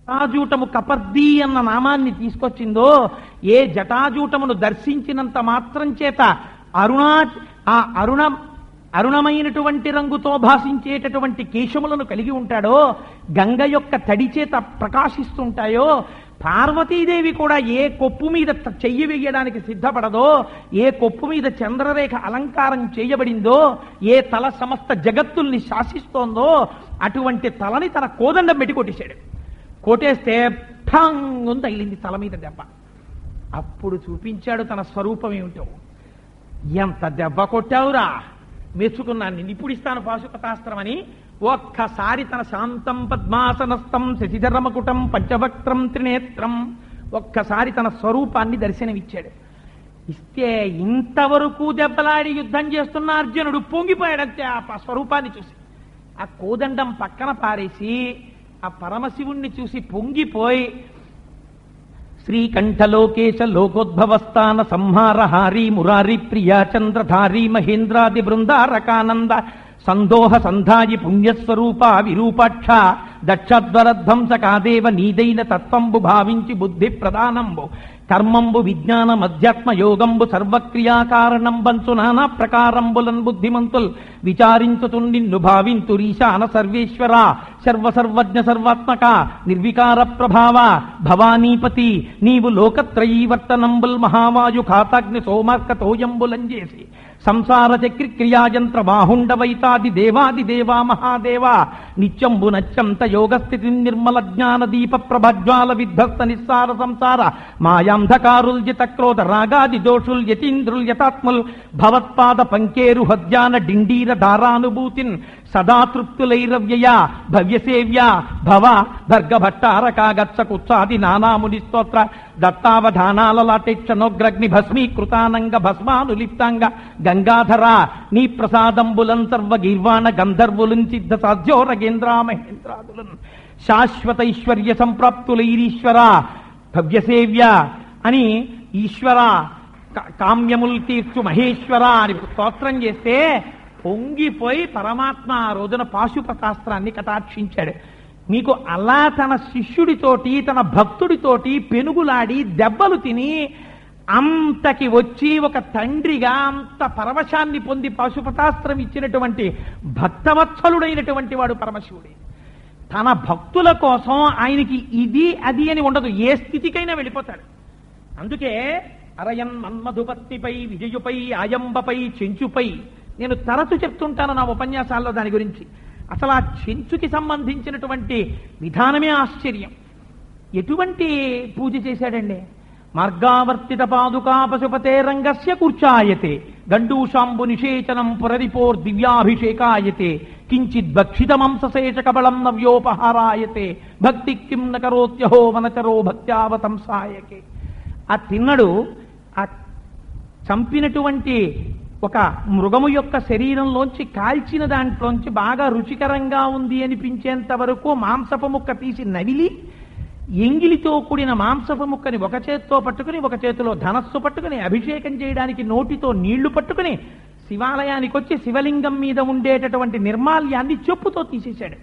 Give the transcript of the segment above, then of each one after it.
జటాజూటము కపర్ది అన్న నామాన్ని తీసుకొచ్చిందో, ఏ జటాజూటమును దర్శించినంత మాత్రం చేత అరుణమైనటువంటి రంగుతో భాషించేటటువంటి కేశములను కలిగి ఉంటాడో, గంగ యొక్క తడి చేత ప్రకాశిస్తుంటాయో, పార్వతీదేవి కూడా ఏ కొప్పు మీద చెయ్యి వేయడానికి సిద్ధపడదో, ఏ కొప్పు మీద చంద్రరేఖ అలంకారం చేయబడిందో, ఏ తల సమస్త జగత్తుల్ని శాసిస్తోందో, అటువంటి తలని తన కోదండం పెట్టి కొట్టేశాడు. కొట్టేస్తే ఠంగుని తగిలింది తల మీద దెబ్బ. అప్పుడు చూపించాడు తన స్వరూపం ఏమిటో. ఎంత దెబ్బ కొట్టావురా, మెచ్చుకున్నాను, నిన్ను ఇప్పుడు ఇస్తాను పాశుపతాస్త్రం అని ఒక్కసారి తన శాంతం పద్మాసనస్థం శశిధరమకుటం పంచవక్త్రం త్రినేత్రం ఒక్కసారి తన స్వరూపాన్ని దర్శనమిచ్చాడు. ఇస్తే ఇంతవరకు దెబ్బలాడి యుద్ధం చేస్తున్న అర్జునుడు పొంగిపోయాడంతే ఆ స్వరూపాన్ని చూసి. ఆ కోదండం పక్కన పారేసి ఆ పరమశివుణ్ణి చూసి పొంగిపోయి, శ్రీకంఠలోకేశ లోకోద్భవస్థాన సంహారహారీ మురారి ప్రియా చంద్రధారీ మహేంద్రాది బృందారకానంద సందోహ సంధాయి పుణ్యస్వరూప విరూపాక్ష దక్షధ్వరధ్వంసకాదేవ నీదైన తత్వంబు భావించి బుద్ధి ప్రధానంబు కర్మంబు విజ్ఞానం అధ్యాత్మ యోగంబు సర్వక్రియాకారణం బంచు నానా ప్రకారంబులన్ బుద్ధిమంతుల్ విచారించుతు నిన్ను భావింతురీశాన సర్వేశ్వర సర్వసర్వజ్ఞ సర్వాత్మక నిర్వికార ప్రభావ భవానీపతి నీవు లోకత్రయీవర్తనంబుల్ మహావాయు ఖాతాగ్ని సోమార్కతోయంబులంజేసి సంసార చక్రి క్రియాయంత్ర బాహుండవైతాది దేవాది దేవా మహాదేవ నిత్యంబు నత్యంత యోగస్థితి నిర్మల జ్ఞాన దీప ప్రభజ్వాల విధ్వస్త నిస్సార సంసార మాయాంధకారుల్జిత క్రోధ రాగాది దోషుల్ యతీంద్రుల్ యతాత్ముల్ భవత్పాద పంకేరు హద్యాన డిండీర ధారానుభూతిన్ సదా తృప్తులైరవ్యయ భవ్యసేవ్య భవ భర్గభట్టారకాగచ్చకుత్సాది నానాముని స్తోత్ర దత్తావధానాలలాటేక్షణోగ్రగ్ని భస్మీకృతానంగ భస్మానులిప్తాంగ గంగాధర నీ ప్రసాదంబులన్ సర్వగీర్వాణ గంధర్వులున్ సిద్ధ సాధ్యోరగేంద్ర మహేంద్రాదులన్ శాశ్వతైశ్వర్య సంప్రాప్తులైరీశ్వర భవ్యసేవ్య అని ఈశ్వర కామ్యముల్ తీర్చు మహేశ్వర అని స్తోత్రం చేస్తే పొంగిపోయి పరమాత్మ ఆ రోజున పాశుపతాస్త్రాన్ని కటాక్షించాడు. మీకు అలా తన శిష్యుడితోటి తన భక్తుడితోటి పెనుగులాడి దెబ్బలు తిని అంతకి వచ్చి ఒక తండ్రిగా అంత పరవశాన్ని పొంది పాశుపతాస్త్రం ఇచ్చినటువంటి భక్తవత్సలుడైనటువంటి వాడు పరమశివుడే. తన భక్తుల కోసం ఆయనకి ఇది అది అని ఉండదు, ఏ స్థితికైనా వెళ్ళిపోతాడు. అందుకే అరయన్ మన్మధుపత్నిపై విజయుపై ఆయంబపై చెంచుపై నేను తరచు చెప్తుంటాను నా ఉపన్యాసాల్లో దాని గురించి. అసలు ఆ చెంచుకి సంబంధించినటువంటి విధానమే ఆశ్చర్యం. ఎటువంటి పూజ చేశాడండి. మార్గావర్తిత పాదుకా పశుపతే రంగస్య కూర్చాయతే గండూషాంబు నిషేచనం పురరిపోర్ దివ్యాభిషేకాయతే కించిద్ భక్షిత మంసశేష కబళం నవ్యోపహారాయతే భక్తి కిం నకరోత్యహో వనచరో భక్త్యావతంసాయకే. ఆ తిన్నడు ఆ చంపినటువంటి ఒక మృగము యొక్క శరీరంలోంచి కాల్చిన దాంట్లోంచి బాగా రుచికరంగా ఉంది అనిపించేంత వరకు మాంసపు ముక్క తీసి నవిలి ఎంగిలితో కూడిన మాంసపు ముక్కని ఒక చేత్తో పట్టుకుని ఒక చేతిలో ధనస్సు పట్టుకుని అభిషేకం చేయడానికి నోటితో నీళ్లు పట్టుకుని శివాలయానికి వచ్చి శివలింగం మీద ఉండేటటువంటి నిర్మాల్యాన్ని చెప్పుతో తీసేశాడు.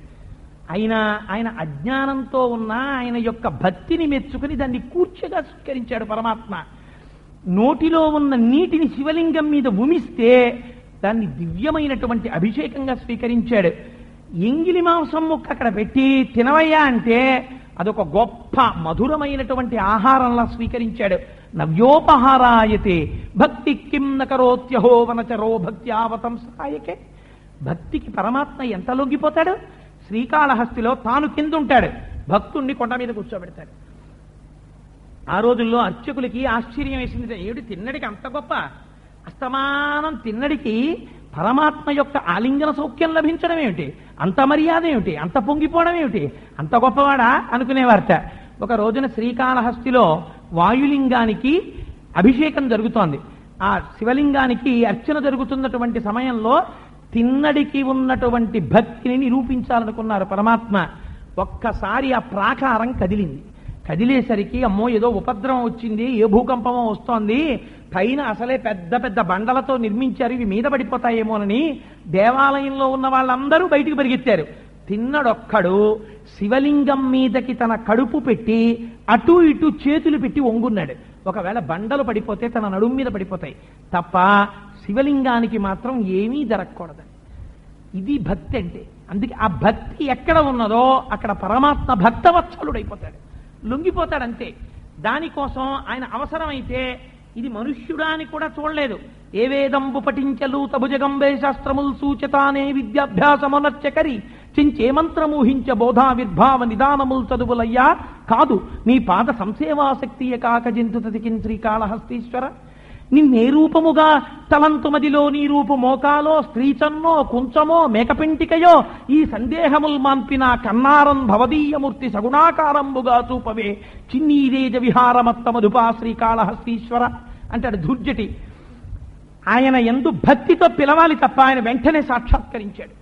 ఆయన అజ్ఞానంతో ఉన్న ఆయన యొక్క భక్తిని మెచ్చుకుని దాన్ని కూర్చగా స్వీకరించాడు పరమాత్మ. నోటిలో ఉన్న నీటిని శివలింగం మీద ఉమిస్తే దాన్ని దివ్యమైనటువంటి అభిషేకంగా స్వీకరించాడు. ఎంగిలి మాంసం ముక్క అక్కడ పెట్టి తినవయ్యా అంటే అదొక గొప్ప మధురమైనటువంటి ఆహారంలా స్వీకరించాడు. నవ్యోపహారాయతే భక్తి కిం నకరోత్యహో వనచరో భక్త్యావతంసాయకే. భక్తికి పరమాత్మ ఎంత లొంగిపోతాడు. శ్రీకాళహస్తిలో తాను కిందుంటాడు, భక్తుణ్ణి కొండ మీద కూర్చోబెడతాడు. ఆ రోజుల్లో అర్చకులకి ఆశ్చర్యం వేసింది, ఏడు తిన్నడికి అంత గొప్ప, అస్తమానం తిన్నడికి పరమాత్మ యొక్క ఆలింగన సౌఖ్యం లభించడం ఏమిటి, అంత మర్యాద ఏమిటి, అంత పొంగిపోవడం ఏమిటి, అంత గొప్పవాడా అనుకునేవారట. ఒక రోజున శ్రీకాళహస్తిలో వాయులింగానికి అభిషేకం జరుగుతోంది. ఆ శివలింగానికి అర్చన జరుగుతున్నటువంటి సమయంలో తిన్నడికి ఉన్నటువంటి భక్తిని నిరూపించాలనుకున్నారు పరమాత్మ. ఒక్కసారి ఆ ప్రాకారం కదిలింది. కదిలేసరికి అమ్మో ఏదో ఉపద్రవం వచ్చింది, ఏ భూకంపమో వస్తోంది, పైన అసలే పెద్ద పెద్ద బండలతో నిర్మించారు, ఇవి మీద పడిపోతాయేమోనని దేవాలయంలో ఉన్న వాళ్ళందరూ బయటికి పరిగెత్తారు. తిన్నడొక్కడు శివలింగం మీదకి తన కడుపు పెట్టి అటు ఇటు చేతులు పెట్టి వంగున్నాడు. ఒకవేళ బండలు పడిపోతే తన నడుము మీద పడిపోతాయి తప్ప శివలింగానికి మాత్రం ఏమీ జరగకూడదని. ఇది భక్తి అంటే. అందుకే ఆ భక్తి ఎక్కడ ఉన్నదో అక్కడ పరమాత్మ భక్తవత్సలుడైపోతాడు, లొంగిపోతాడంతే. దానికోసం ఆయన అవసరమైతే ఇది మనుష్యుడా అని కూడా చూడలేదు. ఏ వేదంబు పఠించలు తభుజగంబే శాస్త్రముల్ సూచతానే విద్యాభ్యాసమునర్చకరి చించే మంత్రమూహించ బోధావిర్భావ నిదానముల్ చదువులయ్యా కాదు నీ పాద సంసేవాశక్తియ కాకజింతు తతికిన్ శ్రీకాళహస్తీశ్వర. నిన్నే రూపముగా తలంతు మదిలో నీ రూపు మోకాలో స్త్రీచన్నో కుంచమో మేకపెంటికయో ఈ సందేహముల్ మాన్పిన కన్నారం భవదీయమూర్తి సగుణాకారంబుగా చూపవే చిన్నీరేజ విహారమత్త మధుపా శ్రీకాళహస్తీశ్వర అంటాడు ధూర్జటి. ఆయన ఎందు భక్తితో పిలవాలి తప్ప ఆయన వెంటనే సాక్షాత్కరించాడు.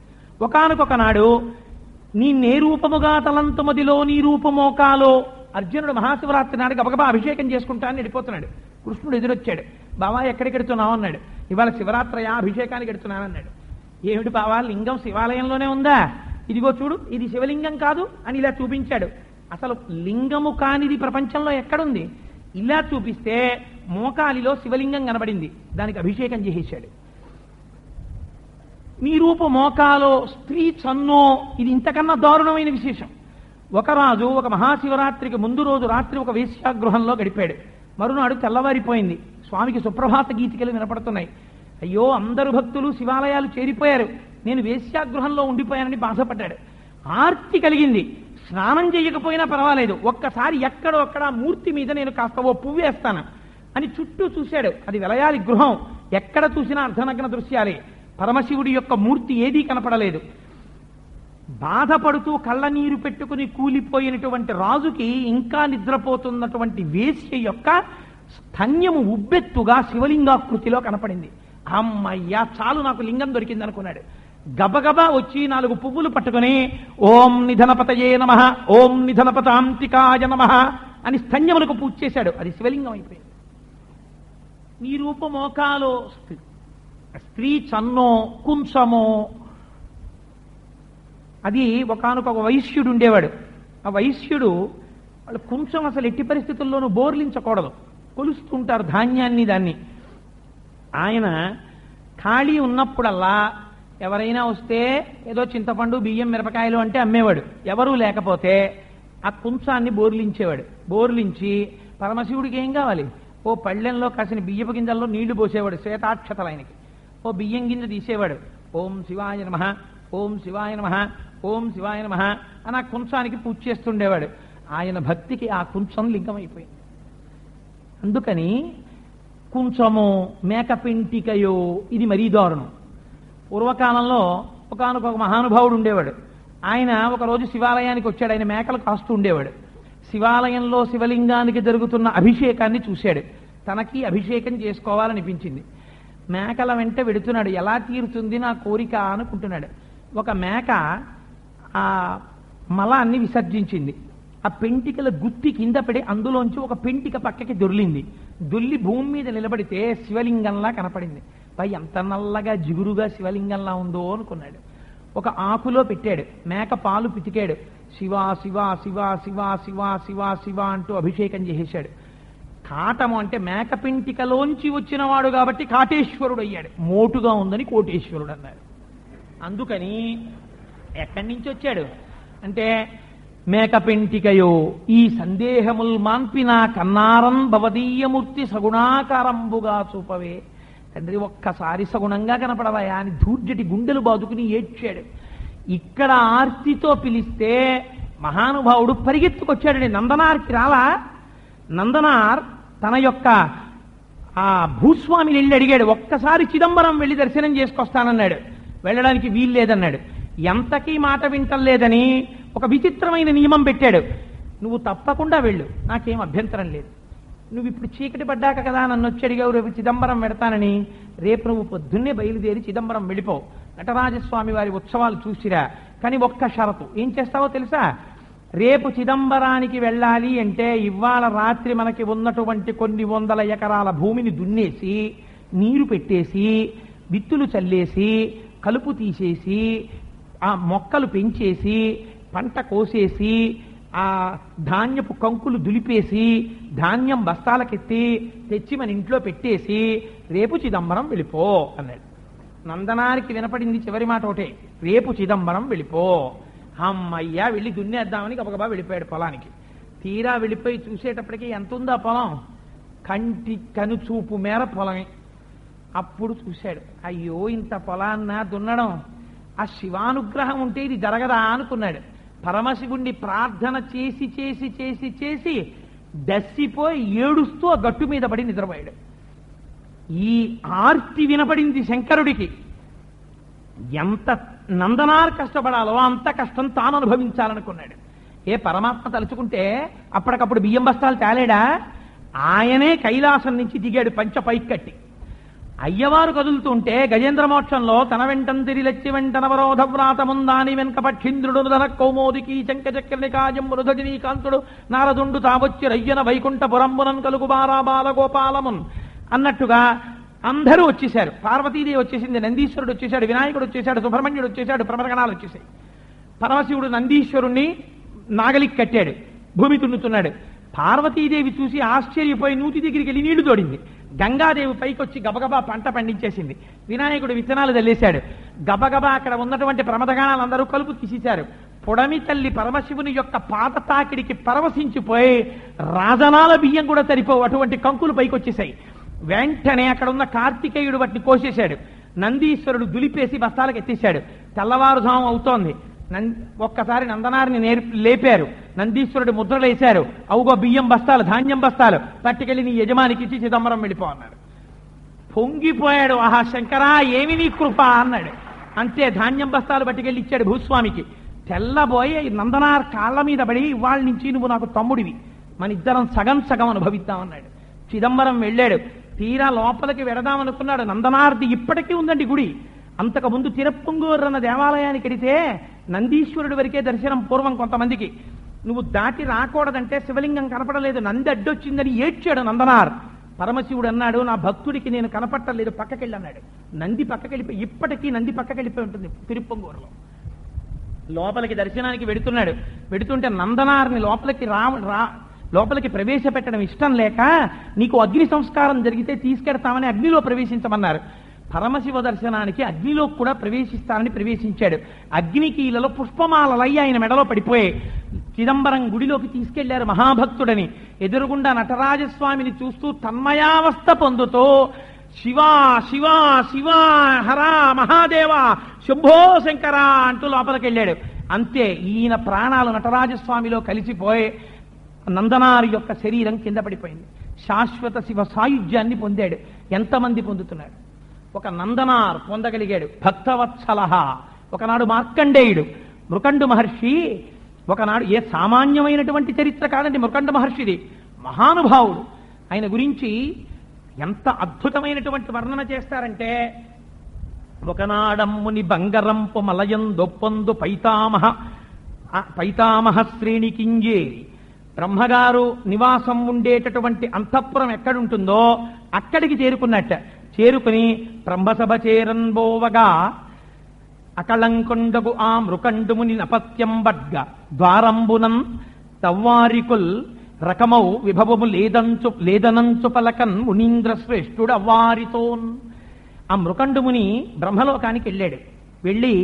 ఒకానొకనాడు నిన్నే రూపముగా తలంతు మదిలో నీ రూపు మోకాలో అర్జునుడు మహాశివరాత్రి నాడు గబగబా అభిషేకం చేసుకుంటానని వెళ్ళిపోతున్నాడు. కృష్ణుడు ఎదురొచ్చాడు. బావా ఎక్కడికి ఎడుతున్నావు అన్నాడు. ఇవాళ శివరాత్రయా అభిషేకానికి ఎడుతున్నానన్నాడు. ఏమిటి బావా లింగం శివాలయంలోనే ఉందా, ఇదిగో చూడు ఇది శివలింగం కాదు అని ఇలా చూపించాడు. అసలు లింగము కానిది ప్రపంచంలో ఎక్కడుంది? ఇలా చూపిస్తే మోకాలిలో శివలింగం కనబడింది, దానికి అభిషేకం చేసేశాడు. నీ రూపు మోకాలో స్త్రీ చన్నో, ఇది ఇంతకన్నా దారుణమైన విశేషం. ఒక రాజు ఒక మహాశివరాత్రికి ముందు రోజు రాత్రి ఒక వేశ్యాగృహంలో గడిపాడు. మరునాడు తెల్లవారిపోయింది. స్వామికి సుప్రభాత గీతికలు వినపడుతున్నాయి. అయ్యో అందరు భక్తులు శివాలయాలు చేరిపోయారు, నేను వేశ్యాగృహంలో ఉండిపోయానని బాధపడ్డాడు. ఆర్తి కలిగింది. స్నానం చేయకపోయినా పర్వాలేదు, ఒక్కసారి ఎక్కడో అక్కడ మూర్తి మీద నేను కాస్త ఓ పువ్వు వేస్తాను అని చుట్టూ చూశాడు. అది వెలయాలి గృహం, ఎక్కడ చూసినా అర్ధనగ్న దృశ్యాలే, పరమశివుడి యొక్క మూర్తి ఏదీ కనపడలేదు. బాధపడుతూ కళ్ళనీరు పెట్టుకుని కూలిపోయినటువంటి రాజుకి ఇంకా నిద్రపోతున్నటువంటి వేశ్య యొక్క స్తన్యము ఉబ్బెత్తుగా శివలింగాకృతిలో కనపడింది. అమ్మయ్యా చాలు నాకు లింగం దొరికింది అనుకున్నాడు. గబగబా వచ్చి 4 పువ్వులు పట్టుకుని ఓం నిధనపతయే నమః ఓం నిధనపతాంతికాయ నమః అని స్తన్యములకు పూజ చేశాడు. అది శివలింగం అయిపోయింది. నీ రూపమోకాలో స్త్రీ చన్నో కుంచమో. అది ఒకానొక వైశ్యుడు ఉండేవాడు. ఆ వైశ్యుడు వాళ్ళు కొంచెం అసలు ఎట్టి పరిస్థితుల్లోనూ బోర్లించకూడదు, కొలుస్తుంటారు ధాన్యాన్ని దాన్ని. ఆయన ఖాళీ ఉన్నప్పుడల్లా ఎవరైనా వస్తే ఏదో చింతపండు బియ్యం మిరపకాయలు అంటే అమ్మేవాడు. ఎవరూ లేకపోతే ఆ కుంచాన్ని బోర్లించేవాడు. బోర్లించి పరమశివుడికి ఏం కావాలి, ఓ పళ్ళెంలో కాసిన బియ్యపు గింజల్లో నీళ్లు పోసేవాడు శ్వేతాక్షతలు ఆయనకి. ఓ బియ్యం గింజ తీసేవాడు. ఓం శివాయ నమః ఓం శివాయ నమః ఓం శివాయ నమః అని ఆ కుంచానికి పూజ చేస్తుండేవాడు. ఆయన భక్తికి ఆ కుంచం లింగం అయిపోయింది. అందుకని కుంచమో మేకపెంటికయో ఇది మరీ దారుణం. పూర్వకాలంలో ఒకానొక మహానుభావుడు ఉండేవాడు. ఆయన ఒకరోజు శివాలయానికి వచ్చాడు. ఆయన మేకలు కాస్తూ ఉండేవాడు. శివాలయంలో శివలింగానికి జరుగుతున్న అభిషేకాన్ని చూశాడు. తనకి అభిషేకం చేసుకోవాలనిపించింది. మేకల వెంట వెడుతున్నాడు. ఎలా తీరుతుంది నా కోరిక అనుకుంటున్నాడు. ఒక మేక ఆ మలాన్ని విసర్జించింది. ఆ పెంటికల గుత్తి కింద పడి అందులోంచి ఒక పెంటిక పక్కకి దొర్లింది. దొల్లి భూమి మీద నిలబడితే శివలింగంలా కనపడింది. పై ఎంత నల్లగా జిగురుగా శివలింగంలా ఉందో అనుకున్నాడు. ఒక ఆకులో పెట్టాడు. మేక పాలు పితికాడు. శివ శివ శివ శివ శివ శివ శివ అంటూ అభిషేకం చేసేశాడు. కాటము అంటే మేక పెంటికలోంచి వచ్చినవాడు కాబట్టి కాటేశ్వరుడు అయ్యాడు. మోటుగా ఉందని కోటేశ్వరుడు అన్నారు. అందుకని ఎక్కడి నుంచి వచ్చాడు అంటే మేక పెంటికయో ఈ సందేహముల్ మాన్పిన కన్నారం భవదీయమూర్తి సగుణాకారంబుగా చూపవే. తండ్రి ఒక్కసారి సగుణంగా కనపడవయా అని ధూర్జటి గుండెలు బాదుకుని ఏడ్చాడు. ఇక్కడ ఆర్తితో పిలిస్తే మహానుభావుడు పరిగెత్తుకొచ్చాడండి. నందనార్కి రాలా. నందనార్ తన యొక్క ఆ భూస్వామిని వెళ్ళి అడిగాడు. ఒక్కసారి చిదంబరం వెళ్ళి దర్శనం చేసుకొస్తానన్నాడు. వెళ్ళడానికి వీలు లేదన్నాడు. ఎంతకీ మాట వింటలేదని ఒక విచిత్రమైన నియమం పెట్టాడు. నువ్వు తప్పకుండా వెళ్ళు, నాకేం అభ్యంతరం లేదు. నువ్వు ఇప్పుడు చీకటి పడ్డాక కదా నన్ను వచ్చి అడిగావు రేపు చిదంబరం పెడతానని. రేపు నువ్వు పొద్దున్నే బయలుదేరి చిదంబరం వెళ్ళిపో. నటరాజస్వామి వారి ఉత్సవాలు చూసిరా. కానీ ఒక్క షరతు. ఏం చేస్తావో తెలుసా? రేపు చిదంబరానికి వెళ్ళాలి అంటే ఇవాళ రాత్రి మనకి ఉన్నటువంటి కొన్ని 100 ఎకరాల భూమిని దున్నేసి నీరు పెట్టేసి విత్తులు చల్లేసి కలుపు తీసేసి ఆ మొక్కలు పెంచేసి పంట కోసేసి ఆ ధాన్యపు కంకులు దులిపేసి ధాన్యం బస్తాలకెత్తి తెచ్చి మన ఇంట్లో పెట్టేసి రేపు చిదంబరం వెళ్ళిపో అన్నాడు. నందనారికి వినపడింది చివరి మాట ఒకటే, రేపు చిదంబరం వెళ్ళిపో. అమ్మయ్యా వెళ్ళి దున్నేద్దామని గబగబా వెళ్ళిపోయాడు పొలానికి. తీరా వెళ్ళిపోయి చూసేటప్పటికి ఎంత ఉందా పొలం, కంటి కనుచూపు మేర పొలమే. అప్పుడు చూశాడు, అయ్యో ఇంత పొలాన్న దున్నడం, ఆ శివానుగ్రహం ఉంటే ఇది జరగదా అనుకున్నాడు. పరమశివుణ్ణి ప్రార్థన చేసి చేసి చేసి చేసి దస్సిపోయి ఏడుస్తూ ఆ గట్టు మీద పడి నిద్రపోయాడు. ఈ ఆర్తి వినపడింది శంకరుడికి. ఎంత నందనార్ కష్టపడాలో అంత కష్టం తాను అనుభవించాలనుకున్నాడు. ఏ పరమాత్మ తలుచుకుంటే అప్పటికప్పుడు బియ్యం బస్తాలు తేలేడా? ఆయనే కైలాసం నుంచి దిగాడు పంచ పైకి కట్టి. అయ్యవారు కదులుతుంటే గజేంద్ర మోక్షంలో తన వెంటంతిరిలెచ్చి వెంటనవరోధ వ్రాతముందాని వెనక పక్షింద్రుడు ధన కౌమోదికి శంఖచక్రనికాజం మృధజనీకాంతుడు నారదుండు తావొచ్చి రయ్యన వైకుంఠపురంబునన్ కలుగు బాల గోపాలమున్ అన్నట్టుగా అందరూ వచ్చేశారు. పార్వతీదేవి వచ్చేసింది, నందీశ్వరుడు వచ్చేశాడు, వినాయకుడు వచ్చేశాడు, సుబ్రహ్మణ్యుడు వచ్చేశాడు, ప్రమరగణాలు వచ్చేసాయి. పరమశివుడు నందీశ్వరుణ్ణి నాగలికి కట్టాడు, భూమి తున్నుతున్నాడు. పార్వతీదేవి చూసి ఆశ్చర్యపోయి నూతి దగ్గరికి వెళ్ళి నీళ్లు తోడింది. గంగాదేవి పైకి వచ్చి గబగబా పంట పండించేసింది. వినాయకుడు విత్తనాలు చల్లేశాడు. గబగబా అక్కడ ఉన్నటువంటి ప్రమదగణాలందరూ కలుపు తీసేశారు. పొడమి తల్లి పరమశివుని యొక్క పాద తాకిడికి పరవశించిపోయి రాజనాల బియ్యం కూడా సరిపోవు, అటువంటి కంకులు పైకి వచ్చేసాయి. వెంటనే అక్కడ ఉన్న కార్తికేయుడు వాటిని కోసేశాడు. నందీశ్వరుడు దులిపేసి బస్తాలకు ఎత్తేశాడు. తెల్లవారుజాము అవుతోంది. ఒక్కసారి నందనారిని లేపారు. నందీశ్వరుడు ముద్రలు వేశారు. అవుగో బియ్యం బస్తాలు, ధాన్యం బస్తాలు పట్టుకెళ్ళి నీ యజమానికి ఇచ్చి చిదంబరం వెళ్ళిపో అన్నాడు. పొంగిపోయాడు. ఆహా శంకరా ఏమి నీ కృప అన్నాడు. అంతే ధాన్యం బస్తాలు పట్టుకెళ్ళి ఇచ్చాడు భూస్వామికి. తెల్లబోయి నందనార్ కాళ్ళ మీద పడి ఇవాళ నుంచి నువ్వు నాకు తమ్ముడివి, మన ఇద్దరం సగం సగం అనుభవిద్దామన్నాడు. చిదంబరం వెళ్ళాడు. తీరా లోపలికి వెడదామనుకున్నాడు. నందనార్ది ఇప్పటికీ ఉందండి గుడి. అంతకుముందు తిరుప్పంగూరు అన్న దేవాలయానికి వెడితే నందీశ్వరుడి వరకే దర్శనం పూర్వం కొంతమందికి. నువ్వు దాటి రాకూడదంటే శివలింగం కనపడలేదు, నంది అడ్డొచ్చిందని ఏడ్చాడు నందనార్. పరమశివుడు అన్నాడు, నా భక్తుడికి నేను కనపట్టలేదు, పక్కకెళ్ళి అన్నాడు. నంది పక్కకెళ్ళిపోయి, ఇప్పటికీ నంది పక్కకెళ్ళిపోయి ఉంటుంది తిరుప్పంగూరులో. లోపలికి దర్శనానికి వెడుతుంటే నందనార్ని లోపలికి ప్రవేశపెట్టడం ఇష్టం లేక నీకు అగ్ని సంస్కారం జరిగితే తీసుకెడతామని అగ్నిలో ప్రవేశించమన్నారు. పరమశివ దర్శనానికి అగ్నిలో కూడా ప్రవేశిస్తానని ప్రవేశించాడు. అగ్నికీలలో పుష్పమాలలయ్యి ఆయన మెడలో పడిపోయాయి. చిదంబరం గుడిలోకి తీసుకెళ్లారు మహాభక్తుడని. ఎదురుగుండా నటరాజస్వామిని చూస్తూ తన్మయావస్థ పొందుతూ శివా శివా శివా హరా మహాదేవ శంభో శంకర అంటూ లోపలికి వెళ్ళాడు. అంతే ఈయన ప్రాణాలు నటరాజస్వామిలో కలిసిపోయి నందనారి యొక్క శరీరం కింద పడిపోయింది. శాశ్వత శివ సాయుధ్యాన్ని పొందాడు. ఎంతమంది పొందుతున్నాడు? ఒక నందనార్ పొందగలిగాడు. భక్తవత్సలహ ఒకనాడు మార్కండేయుడు, మృకండు మహర్షి ఒకనాడు, ఏ సామాన్యమైనటువంటి చరిత్ర కాదండి మృకండు మహర్షిది, మహానుభావుడు. ఆయన గురించి ఎంత అద్భుతమైనటువంటి వర్ణన చేస్తారంటే, ఒకనాడమ్ముని బంగరంపు మలయందొప్పొందు పైతామహ శ్రేణికింజేరి బ్రహ్మగారు నివాసం ఉండేటటువంటి అంతఃపురం ఎక్కడుంటుందో అక్కడికి చేరుకుని బ్రహ్మసభ చేరన్బోవగా అకళంకొండగు ఆ మృకండుముని నపత్యం బడ్గ ద్వారంబునం తవ్వారికుల్ రకమౌ విభవము లేదనంచు పలకన్ మునీంద్ర శ్రేష్ఠుడు అవ్వారితోన్. ఆ మృకండుముని బ్రహ్మలోకానికి వెళ్ళి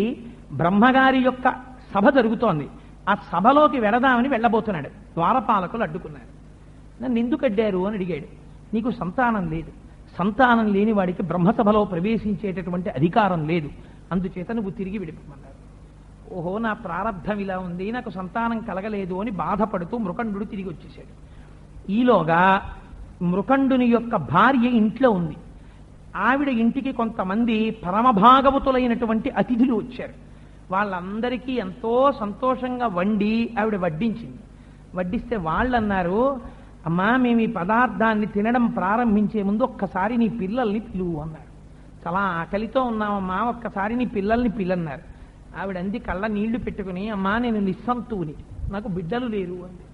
బ్రహ్మగారి యొక్క సభ జరుగుతోంది. ఆ సభలోకి వెడదామని వెళ్ళబోతున్నాడు. ద్వారపాలకులు అడ్డుకున్నారు. నన్ను ఎందుకు అడ్డారు అని అడిగాడు. నీకు సంతానం లేదు, సంతానం లేని వాడికి బ్రహ్మసభలో ప్రవేశించేటటువంటి అధికారం లేదు, అందుచేత నువ్వు తిరిగి వెళ్ళిపోమన్నారు. ఓహో నా ప్రారంధం ఇలా ఉంది, నాకు సంతానం కలగలేదు అని బాధపడుతూ మృకండు తిరిగి వచ్చేసాడు. ఈలోగా మృకండుని యొక్క భార్య ఇంట్లో ఉంది. ఆవిడ ఇంటికి కొంతమంది పరమభాగవతులైనటువంటి అతిథులు వచ్చారు. వాళ్ళందరికీ ఎంతో సంతోషంగా వండి ఆవిడ వడ్డించింది. వడ్డిస్తే వాళ్ళు అన్నారు, అమ్మా మేము ఈ పదార్థాన్ని తినడం ప్రారంభించే ముందు ఒక్కసారి నీ పిల్లల్ని పిలువు అన్నారు. చాలా ఆకలితో ఉన్నామమ్మా, ఒక్కసారి నీ పిల్లల్ని పిల్లన్నారు. ఆవిడ అంది కళ్ళ నీళ్లు పెట్టుకుని, అమ్మా నేను నిస్సంతువుని, నాకు బిడ్డలు లేరు అంది.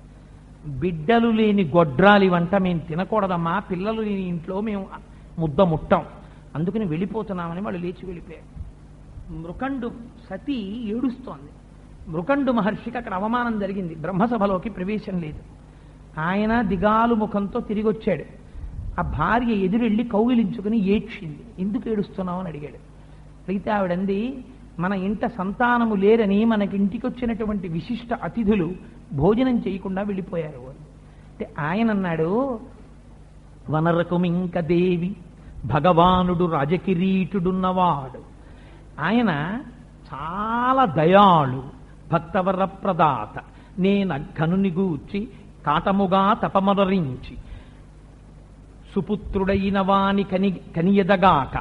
బిడ్డలు లేని గొడ్రాలి వంట మేము తినకూడదమ్మా, పిల్లలు లేని ఇంట్లో మేము ముద్ద ముట్టాం, అందుకని వెళ్ళిపోతున్నామని వాళ్ళు లేచి వెళ్ళిపోయారు. మృకండు సతి ఏడుస్తోంది. మృకండు మహర్షికి అక్కడ అవమానం జరిగింది, బ్రహ్మసభలోకి ప్రవేశం లేదు. ఆయన దిగాలు ముఖంతో తిరిగి వచ్చాడు. ఆ భార్య ఎదురెళ్ళి కౌగిలించుకుని ఏడ్చింది. ఎందుకు ఏడుస్తున్నావు అని అడిగాడు. అయితే ఆవిడంది, మన ఇంట సంతానము లేరని మనకి ఇంటికి వచ్చినటువంటి విశిష్ట అతిథులు భోజనం చేయకుండా వెళ్ళిపోయారు అంటే ఆయన అన్నాడు, వనరకుమింక దేవి భగవానుడు రాజకిరీటుడున్నవాడు. ఆయన చాలా దయాళు, భక్తవర ప్రదాత. నేనఘనుని గూర్చి కాటముగా తపమరించి సుపుత్రుడైన వాని కనియదగాక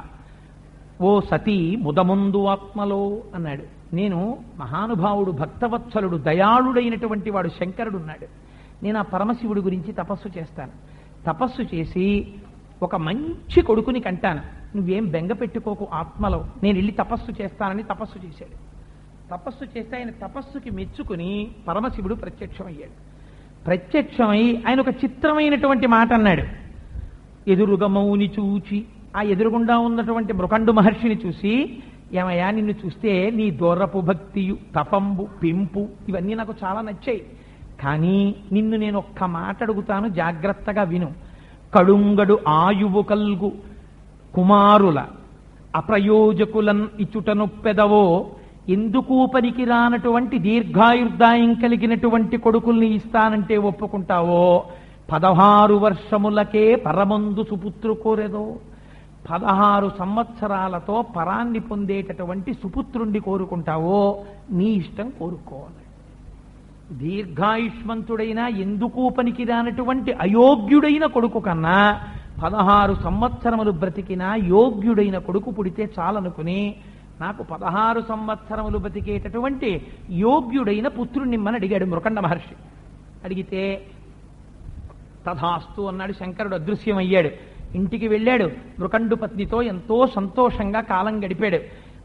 ఓ సతీ ముదముందు ఆత్మలో అన్నాడు. నేను మహానుభావుడు, భక్తవత్సలుడు, దయాళుడైనటువంటి వాడు శంకరుడు ఉన్నాడు. నేను ఆ పరమశివుడి గురించి తపస్సు చేస్తాను. తపస్సు చేసి ఒక మంచి కొడుకుని కంటాను. నువ్వేం బెంగ పెట్టుకోకు ఆత్మలో, నేను వెళ్ళి తపస్సు చేస్తానని తపస్సు చేశాడు. తపస్సు చేస్తే ఆయన తపస్సుకి మెచ్చుకుని పరమశివుడు ప్రత్యక్షమయ్యాడు. ప్రత్యక్షమై ఆయన ఒక చిత్రమైనటువంటి మాట అన్నాడు. ఎదురుగా మౌని చూచి, ఆ ఎదురుగుండా ఉన్నటువంటి మృకండు మహర్షిని చూసి, ఏమయ్యా నిన్ను చూస్తే నీ దూరపు భక్తియు తపంబు పెంపు ఇవన్నీ నాకు చాలా నచ్చాయి. కానీ నిన్ను నేను ఒక్క మాట అడుగుతాను, జాగ్రత్తగా విను. కడుంగడు ఆయువు కల్గు కుమారుల అప్రయోజకులన్ ఇచ్చుటనొప్పెదవో, ఎందుకు పనికి రానటువంటి దీర్ఘాయుర్దాయం కలిగినటువంటి కొడుకుల్ని ఇస్తానంటే ఒప్పుకుంటావో, 16 వర్షములకే పరమందు సుపుత్రు కోరెదో, 16 సంవత్సరాలతో పరాన్ని పొందేటటువంటి సుపుత్రుణ్ణి కోరుకుంటావో నీ ఇష్టం కోరుకోవాలి. దీర్ఘాయుష్మంతుడైన ఎందుకు పనికిరానటువంటి అయోగ్యుడైన కొడుకు కన్నా 16 సంవత్సరములు బ్రతికిన యోగ్యుడైన కొడుకు పుడితే చాలనుకుని నాకు 16 సంవత్సరములు బ్రతికేటటువంటి యోగ్యుడైన పుత్రుణ్ణిమ్మని అడిగాడు మృకండ మహర్షి. అడిగితే తథాస్తు అన్నాడు. శంకరుడు అదృశ్యమయ్యాడు. ఇంటికి వెళ్ళాడు. మృకండు పత్నితో ఎంతో సంతోషంగా కాలం గడిపాడు.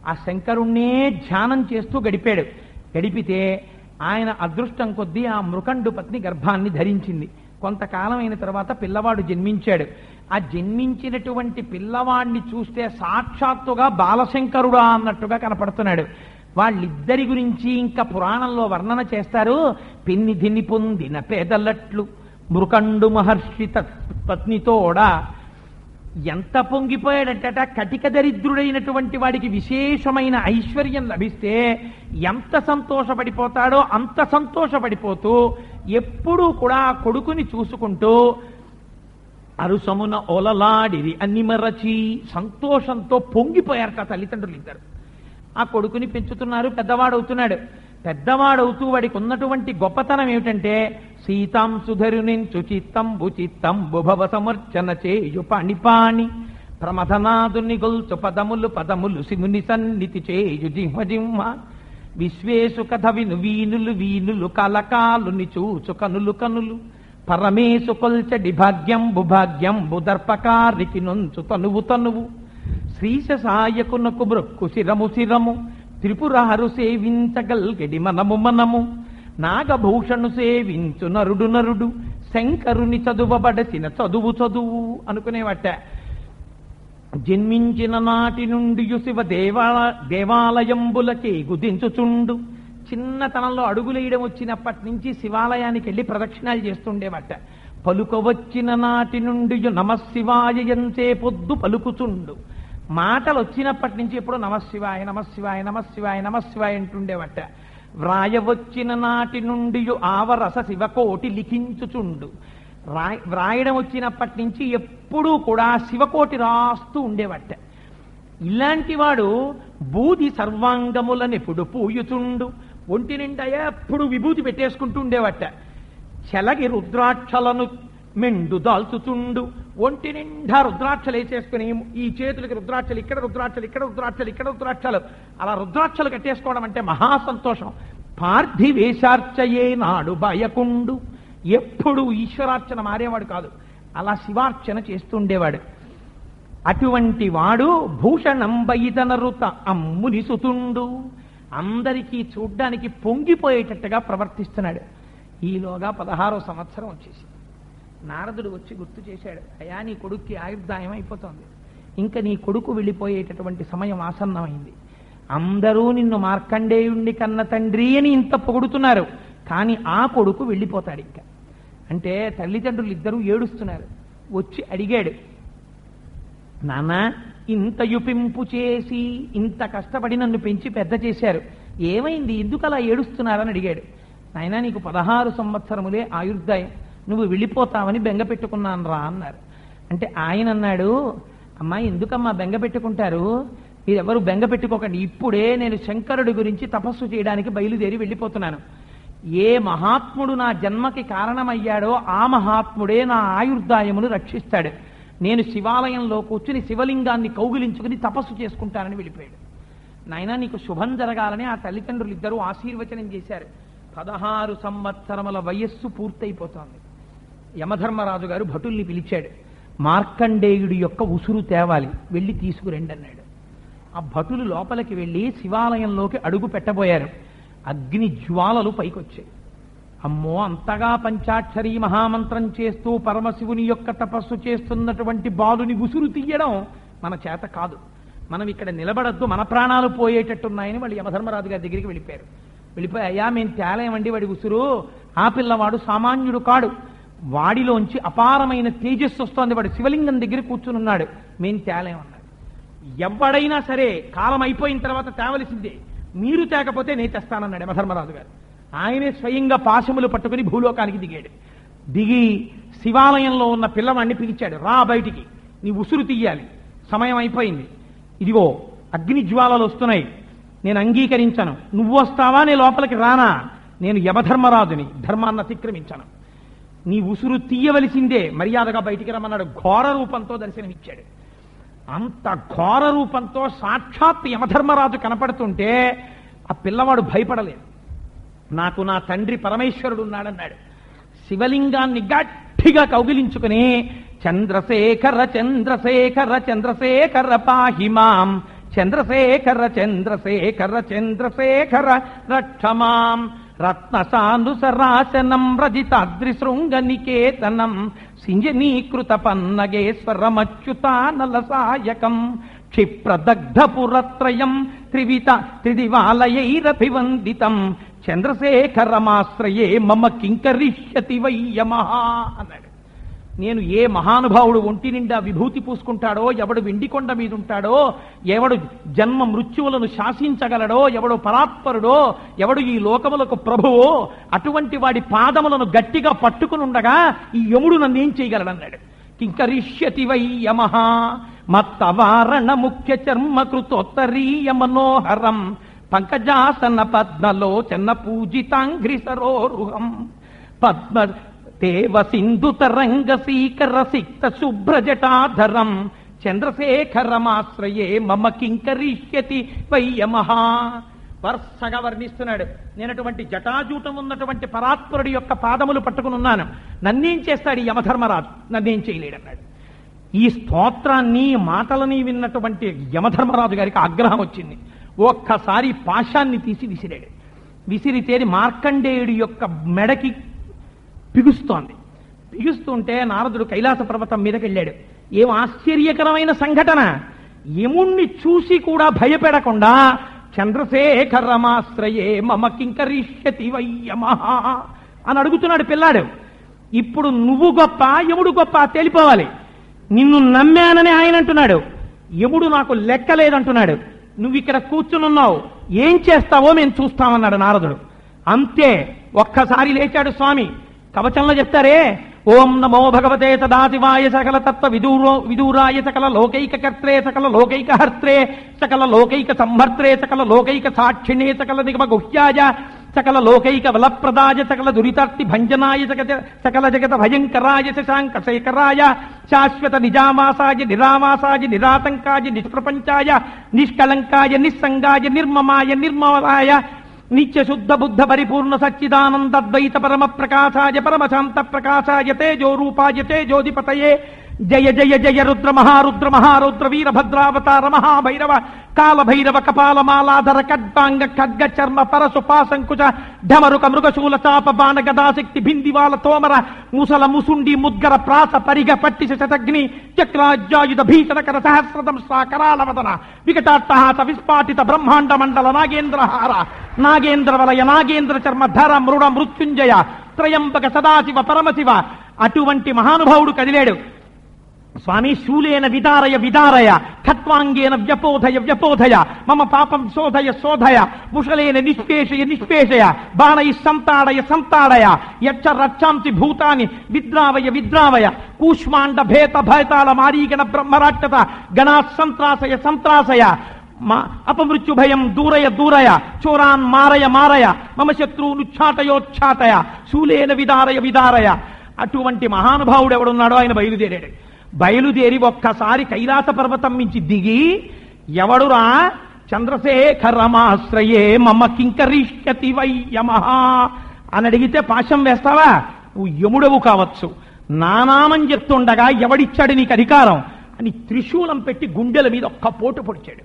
ఆ శంకరుణ్ణే ధ్యానం చేస్తూ గడిపాడు. గడిపితే ఆయన అదృష్టం కొద్దీ ఆ మృకండు పత్ని గర్భాన్ని ధరించింది. కొంతకాలం అయిన తర్వాత పిల్లవాడు జన్మించాడు. ఆ జన్మించినటువంటి పిల్లవాడిని చూస్తే సాక్షాత్తుగా బాలశంకరుడా అన్నట్టుగా కనపడుతున్నాడు. వాళ్ళిద్దరి గురించి ఇంకా పురాణంలో వర్ణన చేస్తారు. పెన్నిధిని పొందిన పేదలట్లు మృకండు మహర్షి పత్నితోడా ఎంత పొంగిపోయాడంటట. కటిక దరిద్రుడైనటువంటి వాడికి విశేషమైన ఐశ్వర్యం లభిస్తే ఎంత సంతోషపడిపోతాడో అంత సంతోషపడిపోతూ ఎప్పుడూ కూడా కొడుకుని చూసుకుంటూ అరుసమున ఓలలాడిరి అన్ని మరచి సంతోషంతో పొంగిపోయారట తల్లిదండ్రులు ఇద్దరు. ఆ కొడుకుని పెంచుతున్నారు. పెద్దవాడవుతున్నాడు. పెద్దవాడవుతూ వాడికి ఉన్నటువంటి గొప్పతనం ఏమిటంటే, సీతాం సుధరునించు చిత్తంబు చిత్తంబు భవ సమర్చన చేయు పాణిపాణి ప్రమథనాదుని గొల్చు పదములు పదములు శివుని సన్నిధి చేయు జిహ్మ జిహ్మ విశ్వేశు కథ విను వీనులు వీనులు కలకాలుని చూచు కనులు కనులు పరమేశు కొల్చడి భాగ్యంబు భాగ్యంబు దర్పకారికి నొంచు తనువు తనువు శ్రీశ సాయకునకు మృక్కు శిరము శిరము త్రిపురహరు సేవించగల్గడి మనము మనము నాగభూషణు సేవించు నరుడు నరుడు శంకరుని చదువబడసిన చదువు చదువు అనుకునేవట. జన్మించిన నాటి నుండి శివ దేవాలయంబులకే గుదించుచుండు. చిన్నతనంలో అడుగులేయడం వచ్చినప్పటి నుంచి శివాలయానికి వెళ్ళి ప్రదక్షిణాలు చేస్తుండేవట. పలుకవచ్చిన నాటి నుండి నమశివాయంచే పొద్దు పలుకుచుండు. మాటలు వచ్చినప్పటి నుంచి ఎప్పుడు నమశివాయ నమశివాయ నమశివాయ నమశివాయ అంటుండేవట. వ్రాయవచ్చిన నాటి నుండి ఆవరస శివకోటి లిఖించుచుండు. వ్రాయడం వచ్చినప్పటి నుంచి ఎప్పుడూ కూడా శివకోటి రాస్తూ ఉండేవట. ఇలాంటి వాడు బూది సర్వాంగములనెప్పుడు పూయుచుండు. ఒంటి నిండా ఎప్పుడు విభూతి పెట్టేసుకుంటూ ఉండేవట. చెలగి రుద్రాక్షలను మెండు దాల్చుచుండు. ఒంటి నిండా రుద్రాక్షలు వేసేసుకుని ఈ చేతులకి రుద్రాక్షలు, ఇక్కడ రుద్రాక్షలు, ఇక్కడ రుద్రాక్షలు, ఇక్కడ రుద్రాక్షలు, అలా రుద్రాక్షలు కట్టేసుకోవడం అంటే మహాసంతోషం. పార్థివేశార్చయే నాడు భయకుండు. ఎప్పుడు ఈశ్వరార్చన మారేవాడు కాదు, అలా శివార్చన చేస్తుండేవాడు. అటువంటి వాడు భూషణం బయితనరుత అమ్ముని సుతుండు. అందరికీ చూడ్డానికి పొంగిపోయేటట్టుగా ప్రవర్తిస్తున్నాడు. ఈలోగా 16వ సంవత్సరం వచ్చేసి నారదుడు వచ్చి గుర్తు చేశాడు, అయ్యా నీ కొడుక్కి ఆయుర్దాయం అయిపోతుంది, ఇంకా నీ కొడుకు వెళ్ళిపోయేటటువంటి సమయం ఆసన్నమైంది. అందరూ నిన్ను మార్కండేయుణ్ణి కన్న తండ్రి అని ఇంత పొగుడుతున్నారు, కానీ ఆ కొడుకు వెళ్ళిపోతాడు ఇంకా. అంటే తల్లిదండ్రులు ఇద్దరూ ఏడుస్తున్నారు. వచ్చి అడిగాడు, నాన్న ఇంత యుపింపు చేసి ఇంత కష్టపడి నన్ను పెంచి పెద్ద చేశారు, ఏమైంది, ఎందుకు అలా ఏడుస్తున్నారని అడిగాడు. నాయనా నీకు 16 సంవత్సరములే ఆయుర్దాయం, నువ్వు వెళ్ళిపోతావని బెంగ పెట్టుకున్నాను రా అన్నారు. అంటే ఆయన అన్నాడు, అమ్మా ఎందుకమ్మా బెంగ పెట్టుకుంటారు, మీరెవరు బెంగ పెట్టుకోకండి, ఇప్పుడే నేను శంకరుడి గురించి తపస్సు చేయడానికి బయలుదేరి వెళ్ళిపోతున్నాను. ఏ మహాత్ముడు నా జన్మకి కారణమయ్యాడో ఆ మహాత్ముడే నా ఆయుర్దాయమును రక్షిస్తాడు. నేను శివాలయంలో కూర్చుని శివలింగాన్ని కౌగిలించుకుని తపస్సు చేసుకుంటానని వెళ్ళిపోయాడు. నాయనా నీకు శుభం జరగాలని ఆ తల్లిదండ్రులు ఇద్దరూ ఆశీర్వచనం చేశారు. 16 సంవత్సరముల వయస్సు పూర్తయిపోతోంది. యమధర్మరాజు గారు భటుల్ని పిలిచాడు. మార్కండేయుడి యొక్క ఉసురు తేవాలి, వెళ్ళి తీసుకురండి అన్నాడు. ఆ భటులు లోపలికి వెళ్ళి శివాలయంలోకి అడుగు పెట్టబోయారు. అగ్ని జ్వాలలు పైకొచ్చాయి. అమ్మో, అంతగా పంచాక్షరీ మహామంత్రం చేస్తూ పరమశివుని యొక్క తపస్సు చేస్తున్నటువంటి బాలుని ఉసురు తీయడం మన చేత కాదు, మనం ఇక్కడ నిలబడద్దు, మన ప్రాణాలు పోయేటట్టున్నాయని వాళ్ళు యమధర్మరాజు గారి దగ్గరికి వెళ్ళిపోయారు. వెళ్ళిపోయి, అయ్యా మేము తేలేమండి వాడి ఉసురు, ఆ పిల్లవాడు సామాన్యుడు కాడు, వాడిలోంచి అపారమైన తేజస్సు వస్తోంది, వాడు శివలింగం దగ్గర కూర్చునున్నాడు, మేము తేలేమన్నాడు. ఎవడైనా సరే కాలం అయిపోయిన తర్వాత తేవలసిందే, మీరు తేకపోతే నేను తెస్తానన్నాడు యమధర్మరాజు గారు. ఆయనే స్వయంగా పాశములు పట్టుకుని భూలోకానికి దిగాడు. దిగి శివాలయంలో ఉన్న పిల్లవాడిని పిలిచాడు, రా బయటికి, నీ ఉసురు తీయాలి, సమయం అయిపోయింది, ఇదిగో అగ్ని జ్వాలలు వస్తున్నాయి, నేను అంగీకరించను, నువ్వు వస్తావా నేను లోపలికి రానా, నేను యమధర్మరాజుని, ధర్మాన్ని అతిక్రమించను, నీ ఉసురు తీయవలసిందే, మర్యాదగా బయటికి రమ్మన్నాడు. ఘోర రూపంతో దర్శనమిచ్చాడు. అంత ఘోర రూపంతో సాక్షాత్ యమధర్మరాజు కనపడుతుంటే ఆ పిల్లవాడు భయపడలేదు. నాకు నా తండ్రి పరమేశ్వరుడు ఉన్నాడన్నాడు. శివలింగాన్ని గట్టిగా కౌగిలించుకుని చంద్రశేఖర చంద్రశేఖర చంద్రశేఖర పాహిమాం, చంద్రశేఖర చంద్రశేఖర చంద్రశేఖర రక్షమాం, రత్నసానుసరాశనం రజితాద్రిశృంగ నికేతనం, సింజనీకృత పన్నగేశ్వరమచ్యుతానలసాయకం, క్షిప్రదగ్ధపురత్రయం త్రిదివాలయైరభివందితం, చంద్రశేఖరమాశ్రయే మమ కింకరిష్యతి వై యమః అన్నాడు. నేను ఏ మహానుభావుడు ఒంటి నిండా విభూతి పూసుకుంటాడో, ఎవడు వెండికొండ మీద ఉంటాడో, ఎవడు జన్మ మృత్యువులను శాసించగలడో, ఎవడు పరాత్పరుడో, ఎవడు ఈ లోకములకు ప్రభువో, అటువంటి వాడి పాదములను గట్టిగా పట్టుకుని ఉండగా ఈ యముడు నన్ను ఏం చేయగలడన్నాడు. కింకరిష్యతి వై యమః మత్తవారణ ముఖ్య చర్మ కృతోత్తరీయ మనోహరం, పంకజాసన పద్మలోచన పూజితాంఘ్రి సరోరుహం, పద్మ దేవ సింధు తరంగ సీకర సిక్త శుభ్రజటాధరం, చంద్రశేఖరమాశ్రయే మమ కింకరిష్యతి వై యమః. వరుసగా వర్ణిస్తున్నాడు. నేనటువంటి జటాజూటం ఉన్నటువంటి పరాత్పరుడి యొక్క పాదములు పట్టుకుని ఉన్నాను, నన్నేం చేస్తాడు ఈ యమధర్మరాజు, నన్నేం చేయలేడన్నాడు. ఈ స్తోత్రాన్ని మాటలని విన్నటువంటి యమధర్మరాజు గారికి ఆగ్రహం వచ్చింది. ఒక్కసారి పాశాన్ని తీసి విసిరాడు. విసిరితేది మార్కండేయుడి యొక్క మెడకి పిగుస్తోంది. పిగుస్తుంటే నారదుడు కైలాస పర్వతం మీదకి వెళ్ళాడు. ఏం ఆశ్చర్యకరమైన సంఘటన! యముణ్ణి చూసి కూడా భయపెడకుండా చంద్రశేఖరమాశ్రయే మమ కింకరిష్యతి వై యమః అని అడుగుతున్నాడు పిల్లాడు. ఇప్పుడు నువ్వు గొప్ప, యముడు గొప్ప తేలిపోవాలి. నిన్ను నమ్మానని ఆయన అంటున్నాడు, యముడు నాకు లెక్కలేదంటున్నాడు. నువ్వు ఇక్కడ కూర్చునున్నావు, ఏం చేస్తావో మేము చూస్తామన్నాడు నారదుడు. అంతే, ఒక్కసారి లేచాడు స్వామి. కవచంలో చెప్తారే, ఓం నమో భగవతే సదాశివాయ సకల తత్వ విదూరాయ సకల లోకైక కర్త్రే సకల లోకైక హర్త్రే సకల లోకైక సంహర్త్రే సకల లోకైక సాక్షిణే సకల నిగమ గుహ్యాయ సకల లోకైక బలప్రదాయ సకల దురితార్తి భంజనాయ సకల జగత భయంకరాయ శశాంక శేఖరాయ శాశ్వత నిజామాసాయ నిరామాసాయ నిరాతంకాయ నిష్ప్రపంచాయ నిష్కళంకాయ నిస్సంగాయ నిర్మమాయ నిర్మలాయ నిత్య శుద్ధ బుద్ధ పరిపూర్ణ సచ్చిదానందద్వైత పరమ ప్రకాశాయ పరమశాంత ప్రకాశాయ తేజో రూపాయ తేజోధిపతయే జయ జయ జయ రుద్ర మహారుద్ర మహారౌద్ర వీరభద్రావతార మహాభైరవ కాలభైరవ కపాలమాలాధర ఖడ్గాంగ ఖడ్గ చర్మ పరశు పాశంకుశ ఢమరుక మృగశూల చాప బాణ గదాశక్తి భిందివాల తోమర ముసల ముసుండి ముద్గర ప్రాస పరిగ పట్టిశ శతగ్ని చక్రాజ్యాయుధ భీషణకర సహస్రదంశ్రా కరాళవదన వికటాట్టహాస విస్ఫాటిత బ్రహ్మాండ మండల నాగేంద్రహార నాగేంద్ర వలయ నాగేంద్ర చర్మ ధర మృడ మృత్యుంజయ త్రయంబక సదాశివ పరమశివ. అటువంటి మహానుభావుడు కదిలేడు. స్వామి శూలేన విదారయ విదారయ ఖట్వాంగేన వ్యపోధయ వ్యపోధయ మమ పాపం శోధయ శోధయ ముషలేన నిష్పేషయ నిష్పేషయ బాణై సంతాడయ సంతాడయ యచ్చ రక్షాంసి భూతాని విద్రావయ విద్రావయ కూష్మాండ భేత భయతాళ మారీగణ బ్రహ్మరాక్షస గణా సంత్రాసయ సంత్రాసయ అపమృత్యు భయం దూరయ దూరయ చోరాన్ మారయ మారయ మమ శత్రువునుచ్ఛాటయోచ్ఛాటయ శూలేన విదారయ విదారయ. అటువంటి మహానుభావుడు ఎవడున్నాడో ఆయన బయలుదేరాడు. బయలుదేరి ఒక్కసారి కైలాస పర్వతం నుంచి దిగి, ఎవడురా చంద్రశేఖరమాశ్రయే మమ కింకరిష్యతి వై యమః అని అడిగితే పాశం వేస్తావా? నువ్వు యముడవు కావచ్చు. నానామని చెప్తుండగా ఎవడిచ్చాడు నీకు అధికారం అని త్రిశూలం పెట్టి గుండెల మీద ఒక్క పోటు పొడిచాడు.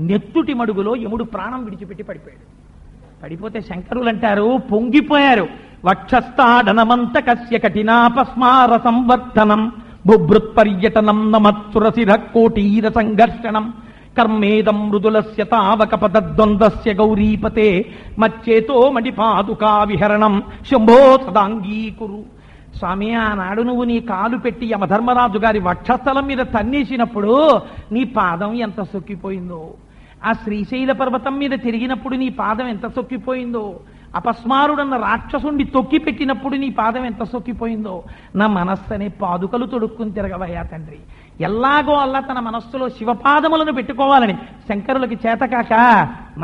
నెత్తుటి మడుగులో యముడు ప్రాణం విడిచిపెట్టి పడిపోయాడు. పడిపోతే శంకరులు అంటారు, పొంగిపోయారు. వక్షస్థాడనమంత కస్య కఠినాపస్మార సంవర్ధనం బుభృత్పర్యటనం నమత్సురశిర కోటీర సంఘర్షణం కర్మేదం మృదులస్య తావక పదద్వంద్వస్య గౌరీపతే మచ్చేతో మణిపాదుకా విహరణం శంభో సదాంగీకురు. స్వామి, ఆనాడు నువ్వు నీ కాలు పెట్టి యమధర్మరాజు గారి వక్షస్థలం మీద తన్నేసినప్పుడు నీ పాదం ఎంత సొక్కిపోయిందో, ఆ శ్రీశైల పర్వతం మీద తిరిగినప్పుడు నీ పాదం ఎంత సొక్కిపోయిందో, అపస్మారుడన్న రాక్షసుండి తొక్కి పెట్టినప్పుడు నీ పాదం ఎంత సొక్కిపోయిందో, నా మనస్సనే పాదుకలు తొడుక్కుని తిరగవయ్యా తండ్రి. ఎల్లాగో అల్లా తన మనస్సులో శివపాదములను పెట్టుకోవాలని శంకరులకి చేతకాక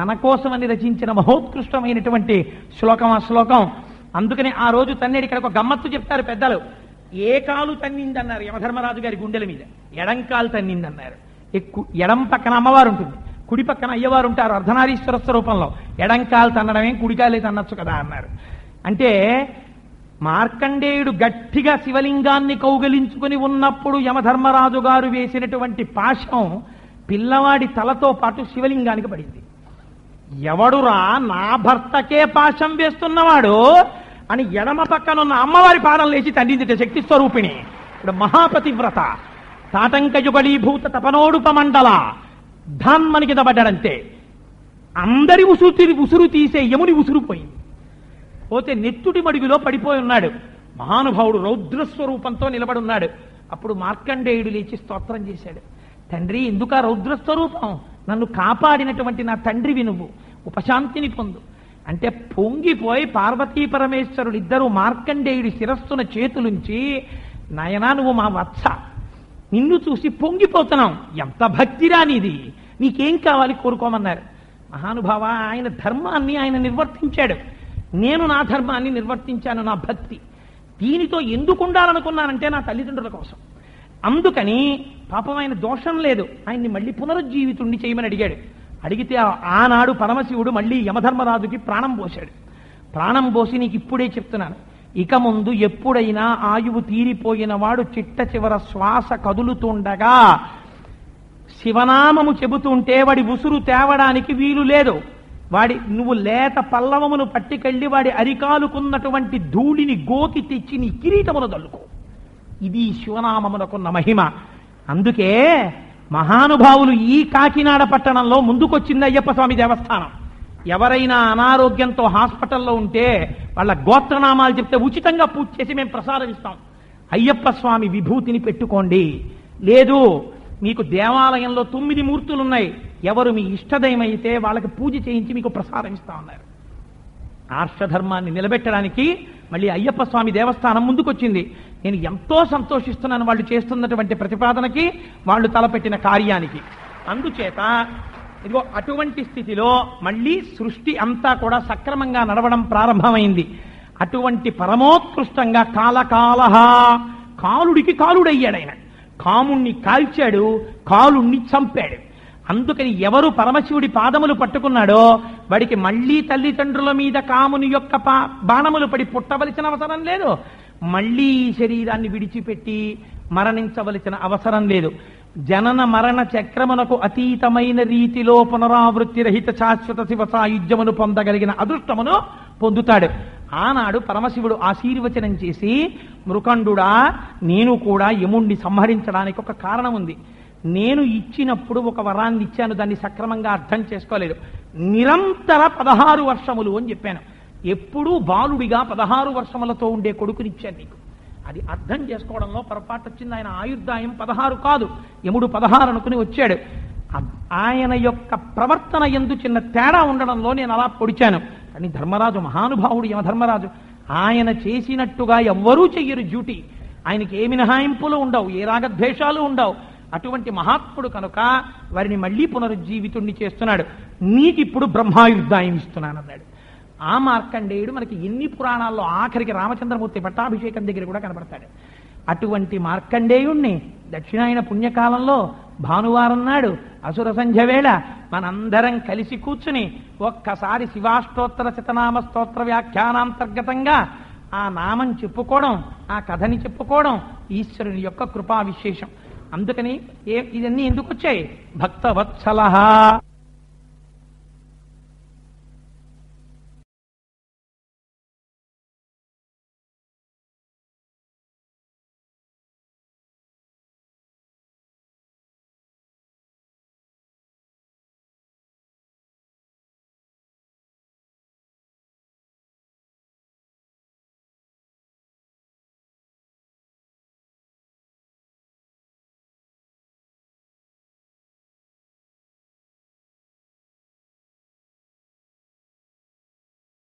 మన కోసమని రచించిన మహోత్కృష్టమైనటువంటి శ్లోకం ఆ శ్లోకం. అందుకని ఆ రోజు తన్నేడు. ఇక్కడ ఒక గమ్మత్తు చెప్తారు పెద్దలు. ఏ కాలు తన్నిందన్నారు యమధర్మరాజు గారి గుండెల మీద? ఎడంకాలు తన్నిందన్నారు. ఎడం పక్కన అమ్మవారు ఉంటుంది, కుడి పక్కన అయ్యవారు ఉంటారు అర్ధనారీశ్వర స్వరూపంలో. ఎడంకాలు తన్నడమే, కుడికాలే తన్నచ్చు కదా అన్నారు. అంటే మార్కండేయుడు గట్టిగా శివలింగాన్ని కౌగలించుకుని ఉన్నప్పుడు యమధర్మరాజు గారు వేసినటువంటి పాశం పిల్లవాడి తలతో పాటు శివలింగానికి పడింది. ఎవడురా నా భర్తకే పాశం వేస్తున్నవాడు అని ఎడమ పక్కనున్న అమ్మవారి పాదం లేచి తండ్రింది శక్తి స్వరూపిణి. ఇప్పుడు మహాపతివ్రత తాటంకయుగళీభూత తపనోడుపమండల ధాన్మని కింద పడ్డాడంతే. అందరి ఉసురు తీసే యముని ఉసురు పోయింది. పోతే నెత్తుటి మడుగులో పడిపోయి ఉన్నాడు. మహానుభావుడు రౌద్రస్వరూపంతో నిలబడున్నాడు. అప్పుడు మార్కండేయుడు లేచి స్తోత్రం చేశాడు. తండ్రి, ఎందుక రౌద్రస్వరూపం? నన్ను కాపాడినటువంటి నా తండ్రివి నువ్వు, ఉపశాంతిని పొందు అంటే పొంగిపోయి పార్వతీ పరమేశ్వరుడు ఇద్దరు మార్కండేయుడి శిరస్సున చేతులుంచి, నాయనా నువ్వు మా వత్స, నిన్ను చూసి పొంగిపోతున్నాం, ఎంత భక్తిరా నీది, నీకేం కావాలి కోరుకోమన్నారు. మహానుభావ, ఆయన ధర్మాన్ని ఆయన నిర్వర్తించాడు, నేను నా ధర్మాన్ని నిర్వర్తించాను, నా భక్తి. దీనితో ఎందుకు ఉండాలనుకున్నానంటే నా తల్లిదండ్రుల కోసం. అందుకని పాపం ఆయన దోషం లేదు, ఆయన్ని మళ్ళీ పునరుజ్జీవితుణ్ణి చేయమని అడిగాడు. అడిగితే ఆనాడు పరమశివుడు మళ్ళీ యమధర్మరాజుకి ప్రాణం పోశాడు. ప్రాణం పోసి, నీకు ఇప్పుడే చెప్తున్నాను, ఇక ముందు ఎప్పుడైనా ఆయువు తీరిపోయిన వాడు చిట్ట చివర శ్వాస కదులుతుండగా శివనామము చెబుతుంటే వాడి ఉసురు తేవడానికి వీలు లేదు. నువ్వు లేత పల్లవమును పట్టుకెళ్ళి వాడి అరికాలుకున్నటువంటి ధూళిని గోకి తెచ్చి నీ కిరీటమును దల్లుకో. ఇది శివనామమునకున్న మహిమ. అందుకే మహానుభావులు ఈ కాకినాడ పట్టణంలో ముందుకొచ్చింది అయ్యప్ప స్వామి దేవస్థానం. ఎవరైనా అనారోగ్యంతో హాస్పిటల్లో ఉంటే వాళ్ళ గోత్రనామాలు చెప్తే ఉచితంగా పూజ చేసి మేము ప్రసాదం ఇస్తాం. అయ్యప్ప స్వామి విభూతిని పెట్టుకోండి. లేదు, మీకు దేవాలయంలో 9 మూర్తులు ఉన్నాయి, ఎవరు మీ ఇష్టదైవమైతే వాళ్ళకి పూజ చేయించి మీకు ప్రసాదం ఇస్తామన్నారు. ఆర్షధర్మాన్ని నిలబెట్టడానికి మళ్ళీ అయ్యప్ప స్వామి దేవస్థానం ముందుకొచ్చింది. నేను ఎంతో సంతోషిస్తున్నాను వాళ్ళు చేస్తున్నటువంటి ప్రతిపాదనకి, వాళ్ళు తలపెట్టిన కార్యానికి. అందుచేత ఇదిగో అటువంటి స్థితిలో మళ్ళీ సృష్టి అంతా కూడా సక్రమంగా నడవడం ప్రారంభమైంది. అటువంటి పరమోత్కృష్టంగా కాలకాలహ, కాలుడికి కాలుడయ్యాడు ఆయన. కాముణ్ణి కాల్చాడు, కాలుణ్ణి చంపాడు. అందుకని ఎవరు పరమశివుడి పాదములు పట్టుకున్నాడో వాడికి మళ్లీ తల్లిదండ్రుల మీద కాముని యొక్క బాణములు పడి పుట్టవలసిన అవసరం లేదు. మళ్లీ శరీరాన్ని విడిచిపెట్టి మరణించవలసిన అవసరం లేదు. జనన మరణ చక్రమునకు అతీతమైన రీతిలో పునరావృత్తి రహిత శాశ్వత శివ సాయుధ్యమును పొందగలిగిన అదృష్టమును పొందుతాడు. ఆనాడు పరమశివుడు ఆశీర్వచనం చేసి, మృకండుడా, నేను కూడా యముణ్ణి సంహరించడానికి ఒక కారణం ఉంది. నేను ఇచ్చినప్పుడు ఒక వరాన్ని ఇచ్చాను, దాన్ని సక్రమంగా అర్థం చేసుకోలేదు. నిరంతర 16 వర్షములు అని చెప్పాను. ఎప్పుడూ బాలుడిగా 16 వర్షములతో ఉండే కొడుకునిచ్చాను నీకు. అది అర్థం చేసుకోవడంలో పొరపాటు వచ్చింది. ఆయన ఆయుర్దాయం 16 కాదు, యముడు 16 అనుకుని వచ్చాడు. ఆయన యొక్క ప్రవర్తన యందు చిన్న తేడా ఉండడంలో నేను అలా పొడిచాను. కానీ ధర్మరాజు మహానుభావుడు, యమధర్మరాజు, ఆయన చేసినట్టుగా ఎవ్వరూ చెయ్యరు డ్యూటీ. ఆయనకి ఏ మినహాయింపులు ఉండవు, ఏ రాగద్వేషాలు ఉండవు. అటువంటి మహాత్ముడు కనుక వారిని మళ్లీ పునరుజ్జీవితుణ్ణి చేస్తున్నాడు. నీకిప్పుడు బ్రహ్మాయుర్దాయం ఇస్తున్నానన్నాడు. ఆ మార్కండేయుడు మనకి ఎన్ని పురాణాల్లో ఆఖరికి రామచంద్రమూర్తి పట్టాభిషేకం దగ్గర కూడా కనబడతాడు. అటువంటి మార్కండేయుణ్ణి దక్షిణాయన పుణ్యకాలంలో భానువారం నాడు అసుర సంధ్య వేళ మనందరం కలిసి కూర్చుని ఒక్కసారి శివాష్టోత్తర శతనామ స్తోత్ర వ్యాఖ్యానాంతర్గతంగా ఆ నామం చెప్పుకోవడం, ఆ కథని చెప్పుకోవడం ఈశ్వరుని యొక్క కృపా విశేషం. అందుకని ఇవన్నీ ఎందుకు వచ్చాయి? భక్తవత్సలః